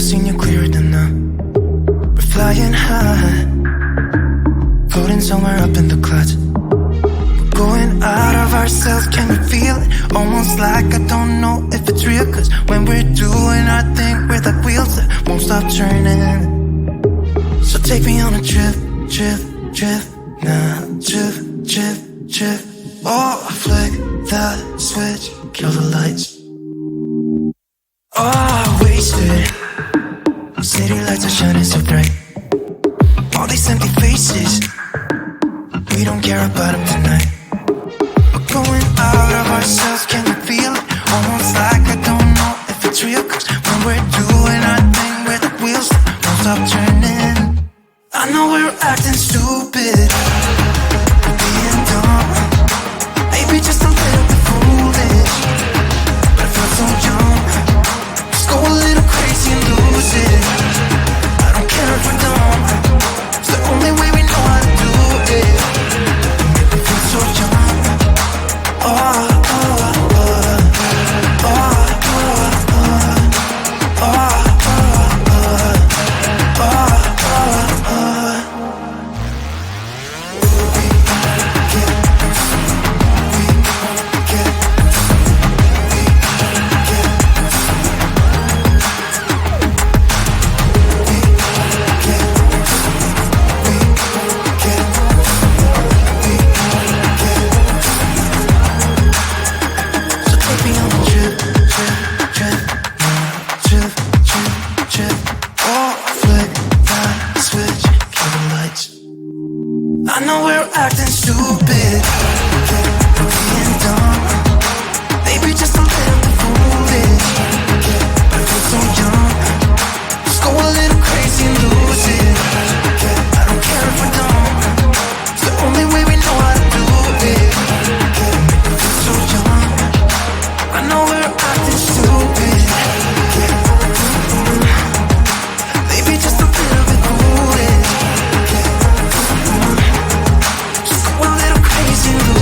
seen you clearer than now. We're flying high, floating somewhere up in the clouds. We're going out of ourselves, can you feel it? Almost like I don't know if it's real. Cause when we're doing our thing, we're like wheels that won't stop turning. So take me on a trip, trip, trip. Now trip, trip, trip. Oh, flick the switch, kill the lights. Oh, wasted. City lights are shining so bright. All these empty faces, we don't care about them tonight. We're going out of ourselves, can you feel it? Almost like I don't know if it's real. Cause when we're doing our thing, we're the wheels that won't stop turning. I know we're acting stupid, being dumb, maybe just a little bit foolish, but I feel so young. Let's go a little crazy and lose it. I don't care if we're dumb, it's the only way we know how to do it. Make me feel so young. Oh, oh, oh, oh, oh, oh, oh. I know we're acting stupid, being dumb, maybe just a little bit foolish, but I feel so young. Let's go a little crazy and lose it. I don't care if we're dumb, it's the only way we know how to do it. I feel so young. I know we're acting stupid, maybe just a little bit foolish. Just go a little crazy.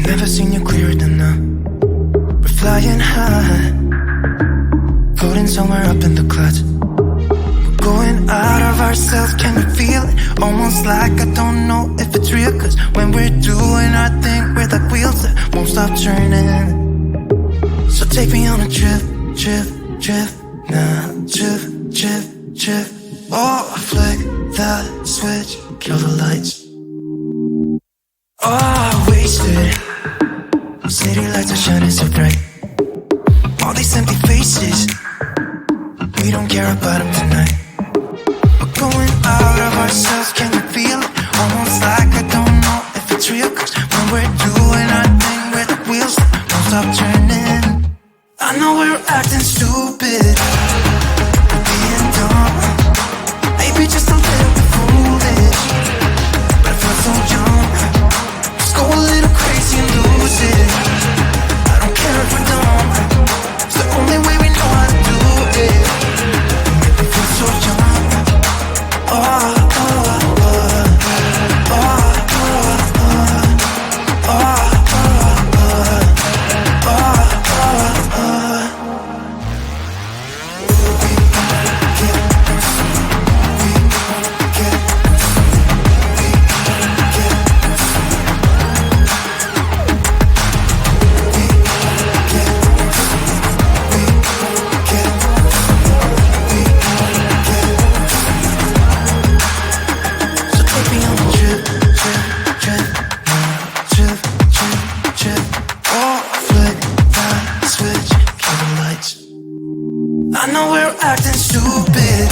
Never seen you clearer than now. We're flying high, floating somewhere up in the clouds. We're going out of ourselves, can you feel it? Almost like I don't know if it's real. Cause when we're doing our thing, we're like wheels that won't stop turning. So take me on a trip, trip, trip. Now trip, trip, trip. Oh, flick that switch, kill the lights. Oh, wasted. City lights are shining so bright. All these empty faces, we don't care about them tonight. We're going out of ourselves, can you feel it? Almost like I don't know if it's real. Cause when we're doing our thing, we're the wheels that won't stop turning. I know we're acting stupid, we're being dumb, maybe just a little bit foolish, but I feel so young. Let's go a little crazy and lose it. I don't care if we're dumb, it's the only way we know how to do it. Make me feel so young. Oh, oh, oh, oh, oh, oh, oh, oh, so take me on a trip, trip, trip, trip, trip, trip. Oh, flick that switch, kill the lights. I know we're acting stupid,